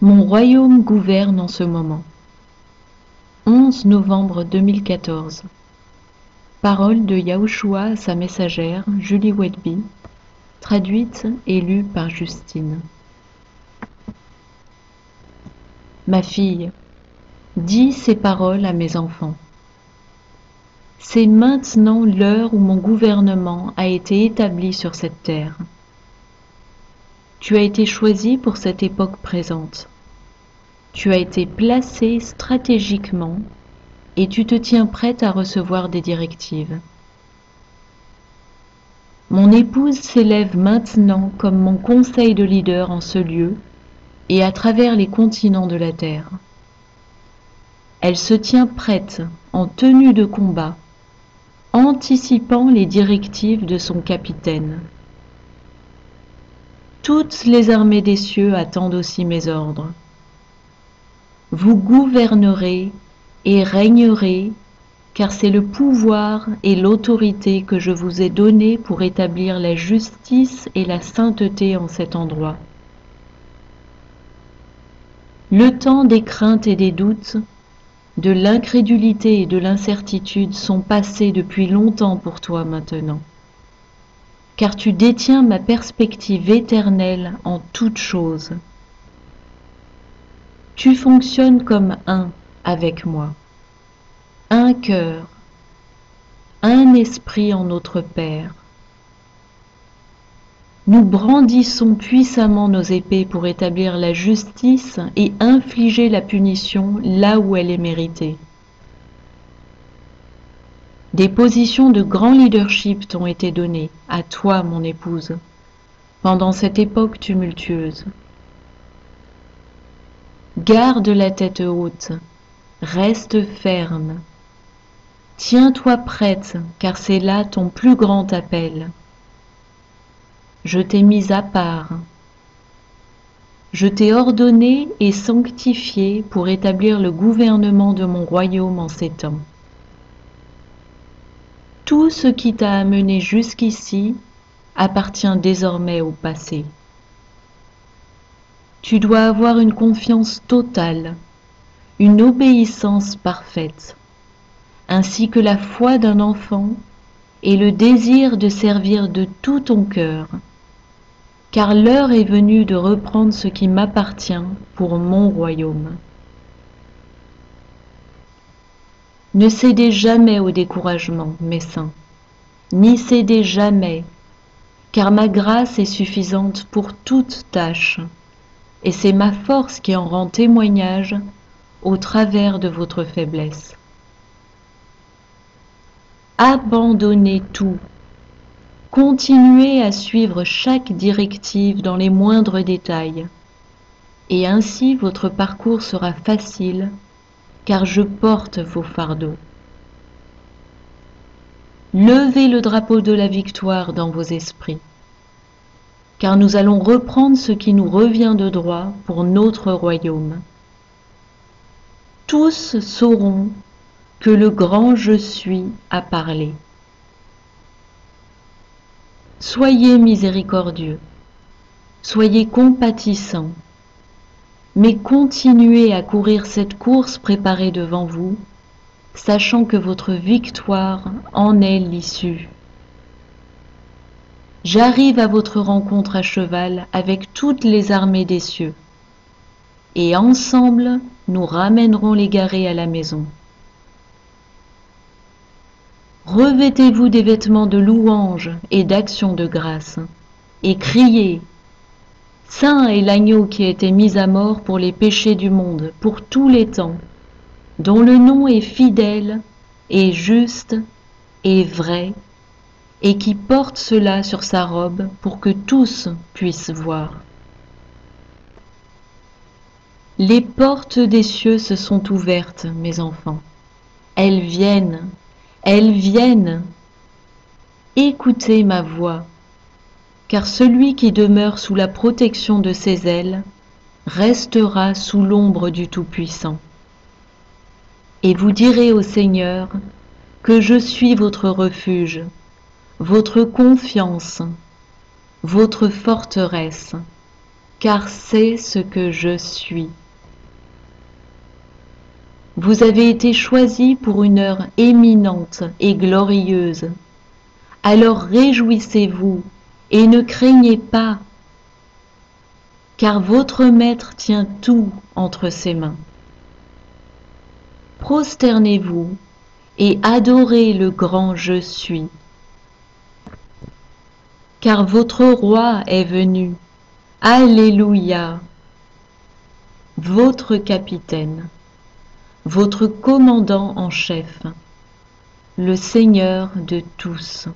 Mon royaume gouverne en ce moment. 11 novembre 2014. Parole de Yahushua à sa messagère, Julie Wedby, traduite et lue par Justine. Ma fille, dis ces paroles à mes enfants. C'est maintenant l'heure où mon gouvernement a été établi sur cette terre. Tu as été choisi pour cette époque présente. Tu as été placé stratégiquement et tu te tiens prête à recevoir des directives. Mon épouse s'élève maintenant comme mon conseil de leader en ce lieu et à travers les continents de la terre. Elle se tient prête en tenue de combat, anticipant les directives de son capitaine. Toutes les armées des cieux attendent aussi mes ordres. Vous gouvernerez et régnerez, car c'est le pouvoir et l'autorité que je vous ai donnés pour établir la justice et la sainteté en cet endroit. Le temps des craintes et des doutes, de l'incrédulité et de l'incertitude sont passés depuis longtemps pour toi maintenant, car tu détiens ma perspective éternelle en toutes choses. Tu fonctionnes comme un avec moi, un cœur, un esprit en notre Père. Nous brandissons puissamment nos épées pour établir la justice et infliger la punition là où elle est méritée. Des positions de grand leadership t'ont été données, à toi, mon épouse, pendant cette époque tumultueuse. Garde la tête haute, reste ferme. Tiens-toi prête, car c'est là ton plus grand appel. Je t'ai mis à part. Je t'ai ordonné et sanctifié pour établir le gouvernement de mon royaume en ces temps. Tout ce qui t'a amené jusqu'ici appartient désormais au passé. Tu dois avoir une confiance totale, une obéissance parfaite, ainsi que la foi d'un enfant et le désir de servir de tout ton cœur, car l'heure est venue de reprendre ce qui m'appartient pour mon royaume. Ne cédez jamais au découragement, mes saints, n'y cédez jamais, car ma grâce est suffisante pour toute tâche, et c'est ma force qui en rend témoignage au travers de votre faiblesse. Abandonnez tout. Continuez à suivre chaque directive dans les moindres détails, et ainsi votre parcours sera facile, car je porte vos fardeaux. Levez le drapeau de la victoire dans vos esprits, car nous allons reprendre ce qui nous revient de droit pour notre royaume. Tous sauront que le grand Je suis a parlé. Soyez miséricordieux, soyez compatissants, mais continuez à courir cette course préparée devant vous, sachant que votre victoire en est l'issue. J'arrive à votre rencontre à cheval avec toutes les armées des cieux, et ensemble nous ramènerons l'égaré à la maison. Revêtez-vous des vêtements de louange et d'action de grâce, et criez, Saint est l'agneau qui a été mis à mort pour les péchés du monde, pour tous les temps, dont le nom est fidèle et juste et vrai, et qui porte cela sur sa robe pour que tous puissent voir. Les portes des cieux se sont ouvertes, mes enfants. Elles viennent. Elles viennent. Écoutez ma voix, car celui qui demeure sous la protection de ses ailes restera sous l'ombre du Tout-Puissant. Et vous direz au Seigneur que je suis votre refuge, votre confiance, votre forteresse. car c'est ce que je suis. Vous avez été choisi pour une heure éminente et glorieuse. Alors réjouissez-vous et ne craignez pas, car votre Maître tient tout entre ses mains. Prosternez-vous et adorez le grand Je suis, car votre Roi est venu. Alléluia, votre capitaine, votre commandant en chef, le Seigneur de tous.